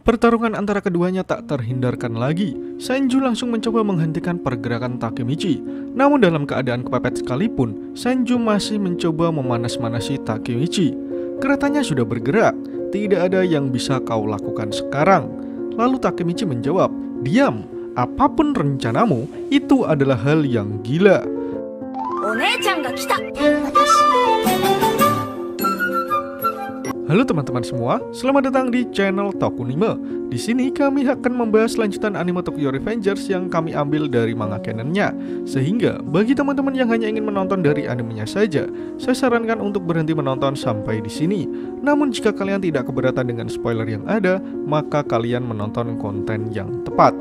Pertarungan antara keduanya tak terhindarkan lagi. Sanju langsung mencoba menghentikan pergerakan Takemichi. Namun dalam keadaan kepepet sekalipun, Sanju masih mencoba memanas-manasi Takemichi. Keretanya sudah bergerak, tidak ada yang bisa kau lakukan sekarang. Lalu Takemichi menjawab, diam, apapun rencanamu, itu adalah hal yang gila. Halo teman-teman semua, selamat datang di channel Tokunime. Di sini kami akan membahas lanjutan anime Tokyo Revengers yang kami ambil dari manga canonnya. Sehingga bagi teman-teman yang hanya ingin menonton dari animenya saja, saya sarankan untuk berhenti menonton sampai di sini. Namun jika kalian tidak keberatan dengan spoiler yang ada, maka kalian menonton konten yang tepat.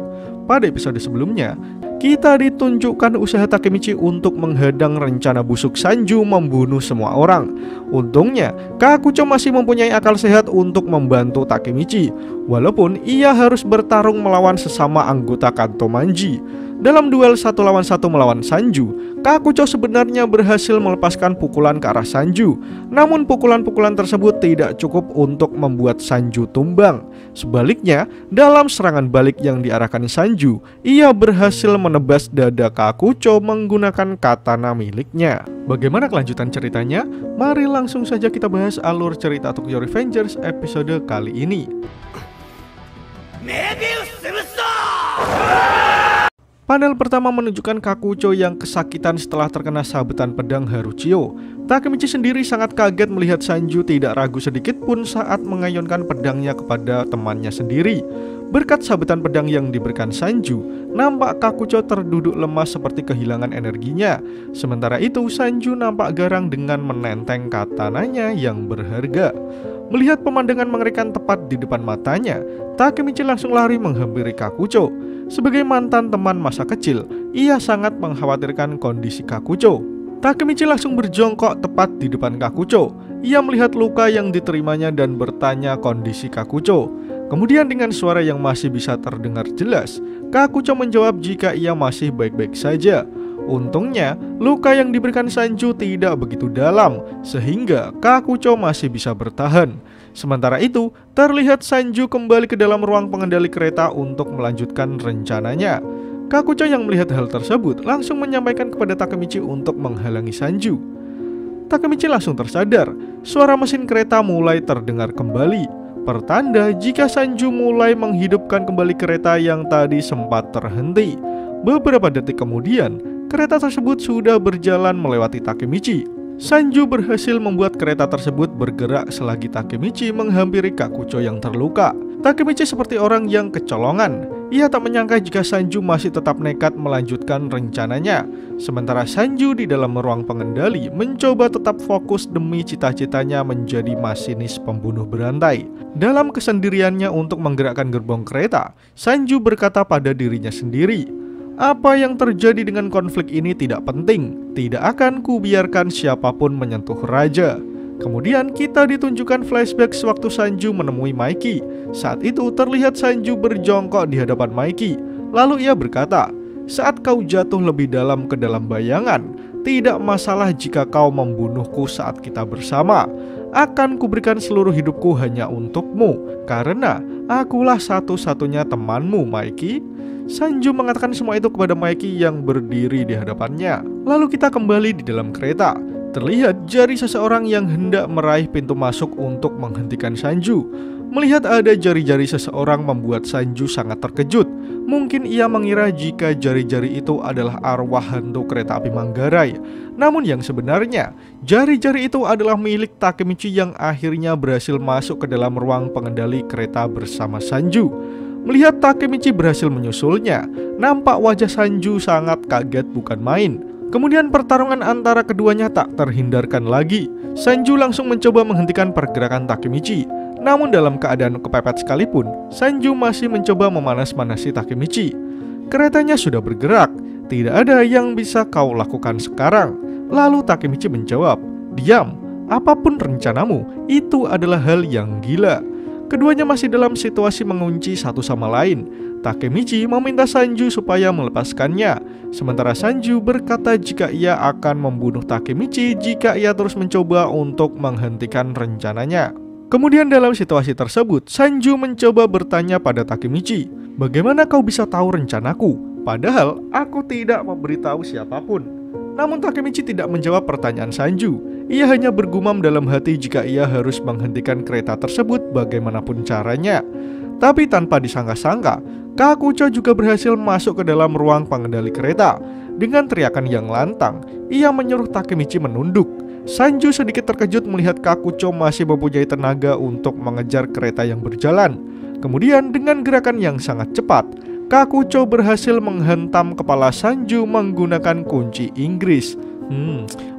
Pada episode sebelumnya, kita ditunjukkan usaha Takemichi untuk menghadang rencana busuk Sanju membunuh semua orang. Untungnya, Kakucho masih mempunyai akal sehat untuk membantu Takemichi, walaupun ia harus bertarung melawan sesama anggota Kanto Manji. Dalam duel 1 lawan 1 melawan Sanju, Kakucho sebenarnya berhasil melepaskan pukulan ke arah Sanju. Namun pukulan-pukulan tersebut tidak cukup untuk membuat Sanju tumbang. Sebaliknya, dalam serangan balik yang diarahkan Sanju, ia berhasil menebas dada Kakucho menggunakan katana miliknya. Bagaimana kelanjutan ceritanya? Mari langsung saja kita bahas alur cerita Tokyo Revengers episode kali ini. Panel pertama menunjukkan Kakucho yang kesakitan setelah terkena sabetan pedang Haruchio. Takemichi sendiri sangat kaget melihat Sanju tidak ragu sedikit pun saat mengayunkan pedangnya kepada temannya sendiri. Berkat sabetan pedang yang diberikan Sanju, nampak Kakucho terduduk lemas seperti kehilangan energinya. Sementara itu Sanju nampak garang dengan menenteng katananya yang berharga. Melihat pemandangan mengerikan tepat di depan matanya, Takemichi langsung lari menghampiri Kakucho. Sebagai mantan teman masa kecil, ia sangat mengkhawatirkan kondisi Kakucho. Takemichi langsung berjongkok tepat di depan Kakucho. Ia melihat luka yang diterimanya dan bertanya kondisi Kakucho. Kemudian dengan suara yang masih bisa terdengar jelas, Kakucho menjawab jika ia masih baik-baik saja. Untungnya, luka yang diberikan Sanju tidak begitu dalam, sehingga Kakucho masih bisa bertahan. Sementara itu, terlihat Sanju kembali ke dalam ruang pengendali kereta untuk melanjutkan rencananya. Kakucho yang melihat hal tersebut langsung menyampaikan kepada Takemichi untuk menghalangi Sanju. Takemichi langsung tersadar, suara mesin kereta mulai terdengar kembali, pertanda jika Sanju mulai menghidupkan kembali kereta yang tadi sempat terhenti. Beberapa detik kemudian, kereta tersebut sudah berjalan melewati Takemichi. Sanju berhasil membuat kereta tersebut bergerak selagi Takemichi menghampiri Kakucho yang terluka. Takemichi seperti orang yang kecolongan. Ia tak menyangka jika Sanju masih tetap nekat melanjutkan rencananya. Sementara Sanju di dalam ruang pengendali mencoba tetap fokus demi cita-citanya menjadi masinis pembunuh berantai. Dalam kesendiriannya untuk menggerakkan gerbong kereta, Sanju berkata pada dirinya sendiri, apa yang terjadi dengan konflik ini tidak penting. Tidak akan kubiarkan siapapun menyentuh raja. Kemudian kita ditunjukkan flashback sewaktu Sanju menemui Maiki. Saat itu terlihat Sanju berjongkok di hadapan Maiki. Lalu ia berkata, saat kau jatuh lebih dalam ke dalam bayangan, tidak masalah jika kau membunuhku saat kita bersama. Akan kuberikan seluruh hidupku hanya untukmu, karena akulah satu-satunya temanmu, Maiki. Sanju mengatakan semua itu kepada Maiki yang berdiri di hadapannya. Lalu kita kembali di dalam kereta. Terlihat jari seseorang yang hendak meraih pintu masuk untuk menghentikan Sanju. Melihat ada jari-jari seseorang membuat Sanju sangat terkejut. Mungkin ia mengira jika jari-jari itu adalah arwah hantu kereta api Manggarai. Namun yang sebenarnya, jari-jari itu adalah milik Takemichi yang akhirnya berhasil masuk ke dalam ruang pengendali kereta bersama Sanju. Melihat Takemichi berhasil menyusulnya, nampak wajah Sanju sangat kaget bukan main. Kemudian pertarungan antara keduanya tak terhindarkan lagi. Sanju langsung mencoba menghentikan pergerakan Takemichi. Namun dalam keadaan kepepet sekalipun, Sanju masih mencoba memanas-manasi Takemichi. Keretanya sudah bergerak, tidak ada yang bisa kau lakukan sekarang. Lalu Takemichi menjawab, diam, apapun rencanamu, itu adalah hal yang gila. Keduanya masih dalam situasi mengunci satu sama lain. Takemichi meminta Sanju supaya melepaskannya. Sementara Sanju berkata jika ia akan membunuh Takemichi jika ia terus mencoba untuk menghentikan rencananya. Kemudian dalam situasi tersebut, Sanju mencoba bertanya pada Takemichi, "Bagaimana kau bisa tahu rencanaku? Padahal aku tidak memberitahu siapapun." Namun Takemichi tidak menjawab pertanyaan Sanju. Ia hanya bergumam dalam hati jika ia harus menghentikan kereta tersebut bagaimanapun caranya. Tapi tanpa disangka-sangka, Kakucho juga berhasil masuk ke dalam ruang pengendali kereta. Dengan teriakan yang lantang, ia menyuruh Takemichi menunduk. Sanju sedikit terkejut melihat Kakucho masih mempunyai tenaga untuk mengejar kereta yang berjalan. Kemudian dengan gerakan yang sangat cepat, Kakucho berhasil menghentam kepala Sanju menggunakan kunci Inggris.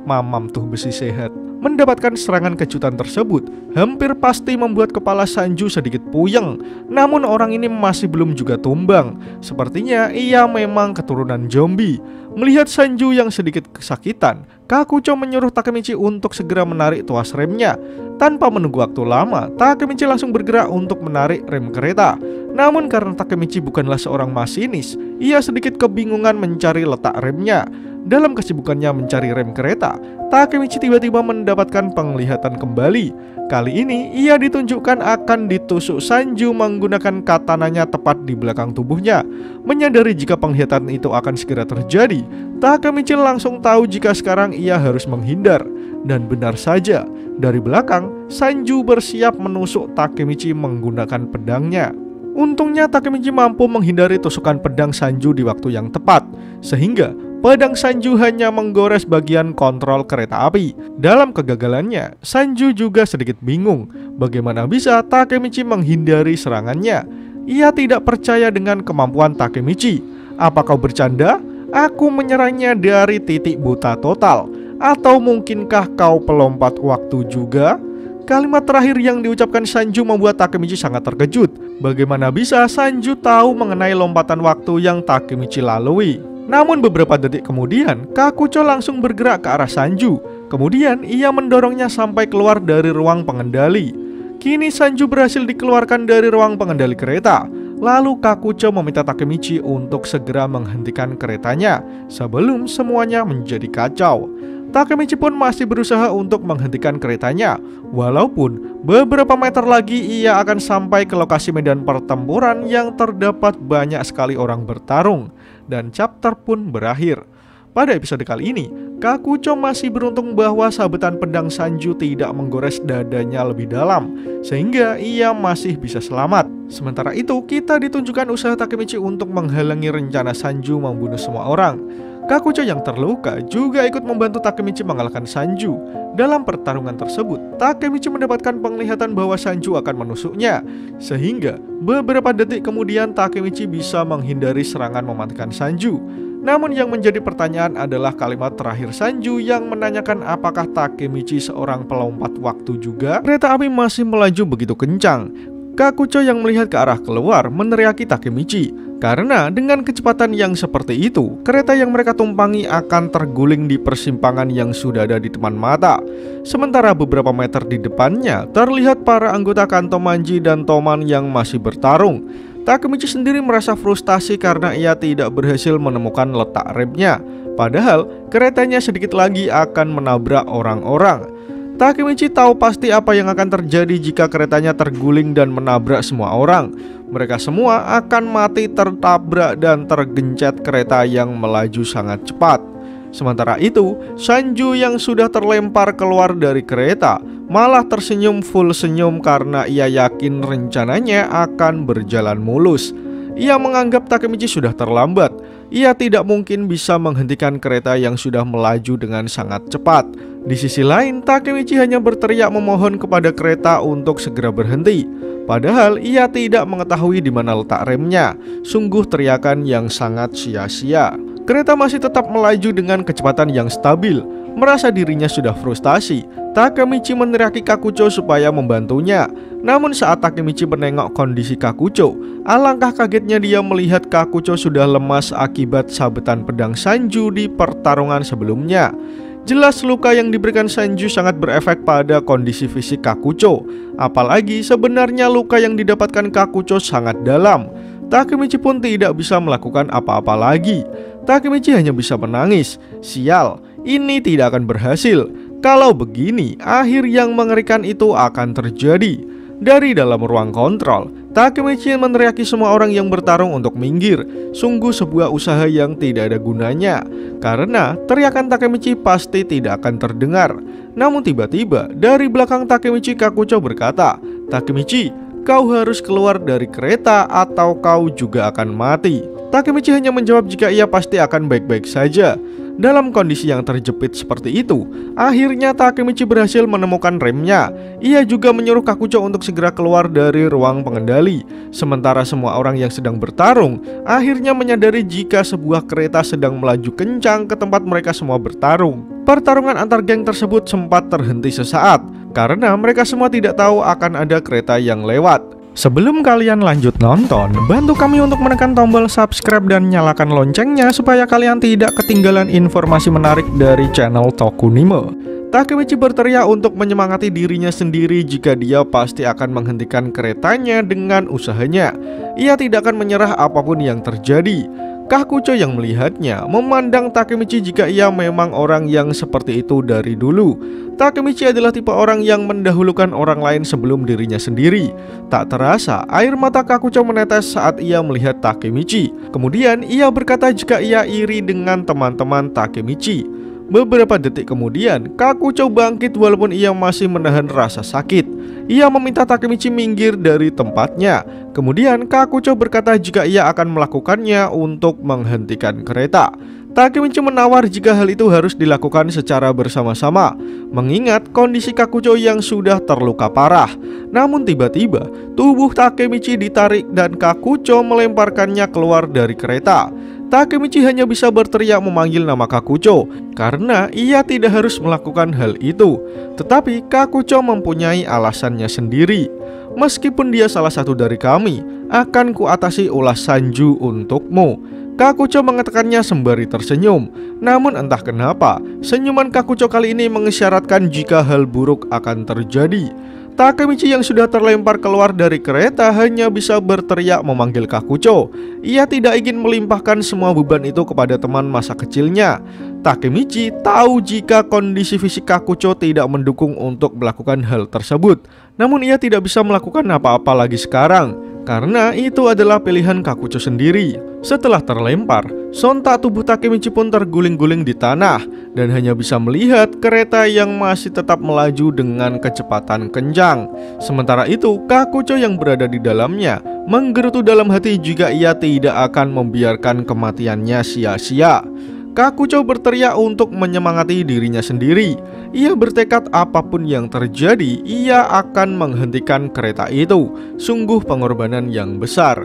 Mamam tuh besi sehat. Mendapatkan serangan kejutan tersebut hampir pasti membuat kepala Sanju sedikit puyeng. Namun orang ini masih belum juga tumbang. Sepertinya ia memang keturunan zombie. Melihat Sanju yang sedikit kesakitan, Kakucho menyuruh Takemichi untuk segera menarik tuas remnya. Tanpa menunggu waktu lama, Takemichi langsung bergerak untuk menarik rem kereta. Namun karena Takemichi bukanlah seorang masinis, ia sedikit kebingungan mencari letak remnya. Dalam kesibukannya mencari rem kereta, Takemichi tiba-tiba mendapatkan penglihatan kembali. Kali ini ia ditunjukkan akan ditusuk Sanju menggunakan katananya tepat di belakang tubuhnya. Menyadari jika penglihatan itu akan segera terjadi, Takemichi langsung tahu jika sekarang ia harus menghindar. Dan benar saja, dari belakang Sanju bersiap menusuk Takemichi menggunakan pedangnya. Untungnya Takemichi mampu menghindari tusukan pedang Sanju di waktu yang tepat, sehingga pedang Sanju hanya menggores bagian kontrol kereta api. Dalam kegagalannya, Sanju juga sedikit bingung bagaimana bisa Takemichi menghindari serangannya. Ia tidak percaya dengan kemampuan Takemichi. "Apa kau bercanda? Aku menyerangnya dari titik buta total. Atau mungkinkah kau pelompat waktu juga?" Kalimat terakhir yang diucapkan Sanju membuat Takemichi sangat terkejut. Bagaimana bisa Sanju tahu mengenai lompatan waktu yang Takemichi lalui? Namun beberapa detik kemudian, Kakucho langsung bergerak ke arah Sanju. Kemudian ia mendorongnya sampai keluar dari ruang pengendali. Kini Sanju berhasil dikeluarkan dari ruang pengendali kereta. Lalu Kakucho meminta Takemichi untuk segera menghentikan keretanya sebelum semuanya menjadi kacau. Takemichi pun masih berusaha untuk menghentikan keretanya. Walaupun beberapa meter lagi ia akan sampai ke lokasi medan pertempuran yang terdapat banyak sekali orang bertarung. Dan chapter pun berakhir. Pada episode kali ini, Kakucho masih beruntung bahwa sabetan pedang Sanju tidak menggores dadanya lebih dalam, sehingga ia masih bisa selamat. Sementara itu, kita ditunjukkan usaha Takemichi untuk menghalangi rencana Sanju membunuh semua orang. Kakucho yang terluka juga ikut membantu Takemichi mengalahkan Sanju. Dalam pertarungan tersebut, Takemichi mendapatkan penglihatan bahwa Sanju akan menusuknya, sehingga beberapa detik kemudian Takemichi bisa menghindari serangan mematikan Sanju. Namun yang menjadi pertanyaan adalah kalimat terakhir Sanju yang menanyakan apakah Takemichi seorang pelompat waktu juga. Kereta api masih melaju begitu kencang. Kakucho yang melihat ke arah keluar meneriaki Takemichi. Karena dengan kecepatan yang seperti itu, kereta yang mereka tumpangi akan terguling di persimpangan yang sudah ada di depan mata. Sementara beberapa meter di depannya terlihat para anggota Kanto Manji dan Toman yang masih bertarung. Takemichi sendiri merasa frustasi karena ia tidak berhasil menemukan letak remnya. Padahal keretanya sedikit lagi akan menabrak orang-orang. Takemichi tahu pasti apa yang akan terjadi jika keretanya terguling dan menabrak semua orang. Mereka semua akan mati tertabrak dan tergencet kereta yang melaju sangat cepat. Sementara itu, Sanju yang sudah terlempar keluar dari kereta malah tersenyum full senyum karena ia yakin rencananya akan berjalan mulus. Ia menganggap Takemichi sudah terlambat. Ia tidak mungkin bisa menghentikan kereta yang sudah melaju dengan sangat cepat. Di sisi lain, Takemichi hanya berteriak memohon kepada kereta untuk segera berhenti. Padahal ia tidak mengetahui di mana letak remnya. Sungguh teriakan yang sangat sia-sia. Kereta masih tetap melaju dengan kecepatan yang stabil. Merasa dirinya sudah frustasi, Takemichi meneriaki Kakucho supaya membantunya. Namun saat Takemichi menengok kondisi Kakucho, alangkah kagetnya dia melihat Kakucho sudah lemas akibat sabetan pedang Sanju di pertarungan sebelumnya. Jelas luka yang diberikan Sanju sangat berefek pada kondisi fisik Kakucho. Apalagi sebenarnya luka yang didapatkan Kakucho sangat dalam. Takemichi pun tidak bisa melakukan apa-apa lagi. Takemichi hanya bisa menangis. Sial, ini tidak akan berhasil. Kalau begini, akhir yang mengerikan itu akan terjadi. Dari dalam ruang kontrol, Takemichi meneriaki semua orang yang bertarung untuk minggir. Sungguh sebuah usaha yang tidak ada gunanya, karena teriakan Takemichi pasti tidak akan terdengar. Namun tiba-tiba dari belakang Takemichi, Kakucho berkata, "Takemichi, kau harus keluar dari kereta atau kau juga akan mati." Takemichi hanya menjawab jika ia pasti akan baik-baik saja. Dalam kondisi yang terjepit seperti itu, akhirnya Takemichi berhasil menemukan remnya. Ia juga menyuruh Kakucho untuk segera keluar dari ruang pengendali. Sementara semua orang yang sedang bertarung akhirnya menyadari jika sebuah kereta sedang melaju kencang ke tempat mereka semua bertarung. Pertarungan antar geng tersebut sempat terhenti sesaat karena mereka semua tidak tahu akan ada kereta yang lewat. Sebelum kalian lanjut nonton, bantu kami untuk menekan tombol subscribe dan nyalakan loncengnya supaya kalian tidak ketinggalan informasi menarik dari channel Tokunime. Takemichi berteriak untuk menyemangati dirinya sendiri jika dia pasti akan menghentikan keretanya dengan usahanya. Ia tidak akan menyerah apapun yang terjadi. Kakucho yang melihatnya memandang Takemichi jika ia memang orang yang seperti itu dari dulu. Takemichi adalah tipe orang yang mendahulukan orang lain sebelum dirinya sendiri. Tak terasa air mata Kakucho menetes saat ia melihat Takemichi. Kemudian ia berkata jika ia iri dengan teman-teman Takemichi. Beberapa detik kemudian, Kakucho bangkit walaupun ia masih menahan rasa sakit. Ia meminta Takemichi minggir dari tempatnya. Kemudian Kakucho berkata jika ia akan melakukannya untuk menghentikan kereta. Takemichi menawar jika hal itu harus dilakukan secara bersama-sama, mengingat kondisi Kakucho yang sudah terluka parah. Namun tiba-tiba tubuh Takemichi ditarik dan Kakucho melemparkannya keluar dari kereta. Takemichi hanya bisa berteriak memanggil nama Kakucho karena ia tidak harus melakukan hal itu. Tetapi Kakucho mempunyai alasannya sendiri. "Meskipun dia salah satu dari kami, akan kuatasi ulas Sanju untukmu." Kakucho mengatakannya sembari tersenyum. Namun entah kenapa, senyuman Kakucho kali ini mengisyaratkan jika hal buruk akan terjadi. Takemichi yang sudah terlempar keluar dari kereta hanya bisa berteriak memanggil Kakucho. Ia tidak ingin melimpahkan semua beban itu kepada teman masa kecilnya. Takemichi tahu jika kondisi fisik Kakucho tidak mendukung untuk melakukan hal tersebut. Namun ia tidak bisa melakukan apa-apa lagi sekarang, karena itu adalah pilihan Kakucho sendiri. Setelah terlempar, sontak tubuh Takemichi pun terguling-guling di tanah dan hanya bisa melihat kereta yang masih tetap melaju dengan kecepatan kencang. Sementara itu, Kakucho yang berada di dalamnya menggerutu dalam hati jika ia tidak akan membiarkan kematiannya sia-sia. Kakucho berteriak untuk menyemangati dirinya sendiri. Ia bertekad apapun yang terjadi, ia akan menghentikan kereta itu. Sungguh pengorbanan yang besar.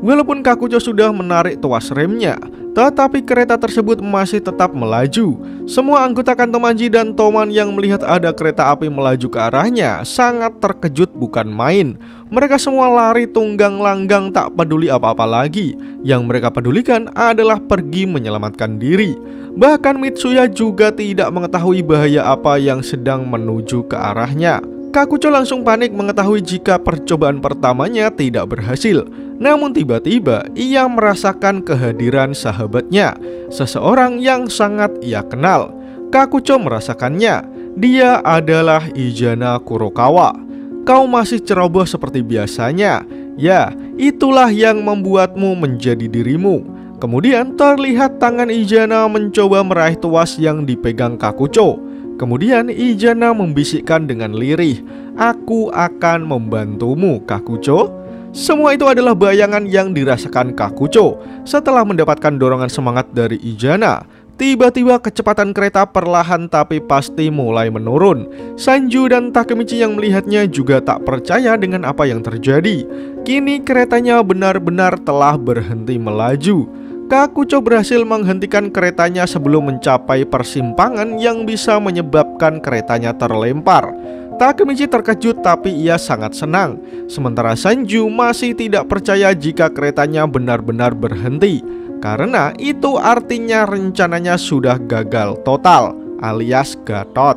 Walaupun Kakucho sudah menarik tuas remnya, tetapi kereta tersebut masih tetap melaju. Semua anggota Kantomanji dan Toman yang melihat ada kereta api melaju ke arahnya sangat terkejut bukan main. Mereka semua lari tunggang langgang tak peduli apa-apa lagi. Yang mereka pedulikan adalah pergi menyelamatkan diri. Bahkan Mitsuya juga tidak mengetahui bahaya apa yang sedang menuju ke arahnya. Kakucho langsung panik mengetahui jika percobaan pertamanya tidak berhasil. Namun tiba-tiba ia merasakan kehadiran sahabatnya, seseorang yang sangat ia kenal. Kakucho merasakannya. Dia adalah Izana Kurokawa. "Kau masih ceroboh seperti biasanya. Ya, itulah yang membuatmu menjadi dirimu." Kemudian terlihat tangan Izana mencoba meraih tuas yang dipegang Kakucho. Kemudian Izana membisikkan dengan lirih, "Aku akan membantumu, Kakucho." Semua itu adalah bayangan yang dirasakan Kakucho. Setelah mendapatkan dorongan semangat dari Izana, tiba-tiba kecepatan kereta perlahan tapi pasti mulai menurun. Sanju dan Takemichi yang melihatnya juga tak percaya dengan apa yang terjadi. Kini keretanya benar-benar telah berhenti melaju. Kakucho berhasil menghentikan keretanya sebelum mencapai persimpangan yang bisa menyebabkan keretanya terlempar. Takemichi terkejut tapi ia sangat senang. Sementara Sanju masih tidak percaya jika keretanya benar-benar berhenti, karena itu artinya rencananya sudah gagal total alias gatot.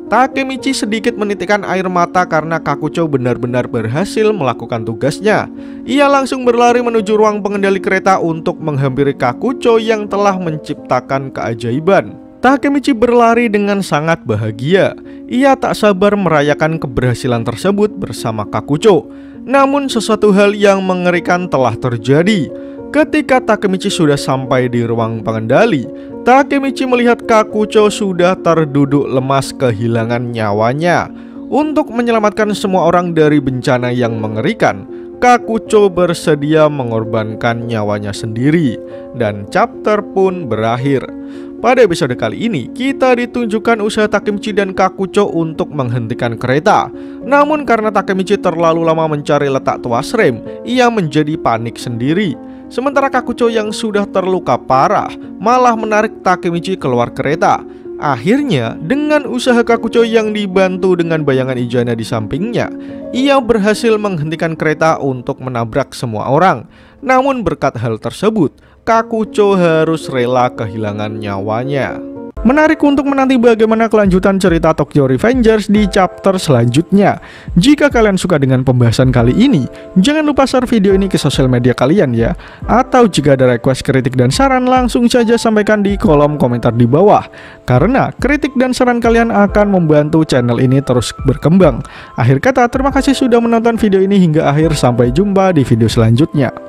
Takemichi sedikit menitikkan air mata karena Kakucho benar-benar berhasil melakukan tugasnya. Ia langsung berlari menuju ruang pengendali kereta untuk menghampiri Kakucho yang telah menciptakan keajaiban. Takemichi berlari dengan sangat bahagia. Ia tak sabar merayakan keberhasilan tersebut bersama Kakucho. Namun sesuatu hal yang mengerikan telah terjadi. Ketika Takemichi sudah sampai di ruang pengendali, Takemichi melihat Kakucho sudah terduduk lemas kehilangan nyawanya. Untuk menyelamatkan semua orang dari bencana yang mengerikan, Kakucho bersedia mengorbankan nyawanya sendiri. Dan chapter pun berakhir. Pada episode kali ini, kita ditunjukkan usaha Takemichi dan Kakucho untuk menghentikan kereta. Namun karena Takemichi terlalu lama mencari letak tuas rem, ia menjadi panik sendiri. Sementara Kakucho yang sudah terluka parah malah menarik Takemichi keluar kereta. Akhirnya, dengan usaha Kakucho yang dibantu dengan bayangan Izana di sampingnya, ia berhasil menghentikan kereta untuk menabrak semua orang. Namun berkat hal tersebut, Kakucho harus rela kehilangan nyawanya. Menarik untuk menanti bagaimana kelanjutan cerita Tokyo Revengers di chapter selanjutnya. Jika kalian suka dengan pembahasan kali ini, jangan lupa share video ini ke sosial media kalian ya. Atau jika ada request, kritik, dan saran, langsung saja sampaikan di kolom komentar di bawah. Karena kritik dan saran kalian akan membantu channel ini terus berkembang. Akhir kata, terima kasih sudah menonton video ini hingga akhir. Sampai jumpa di video selanjutnya.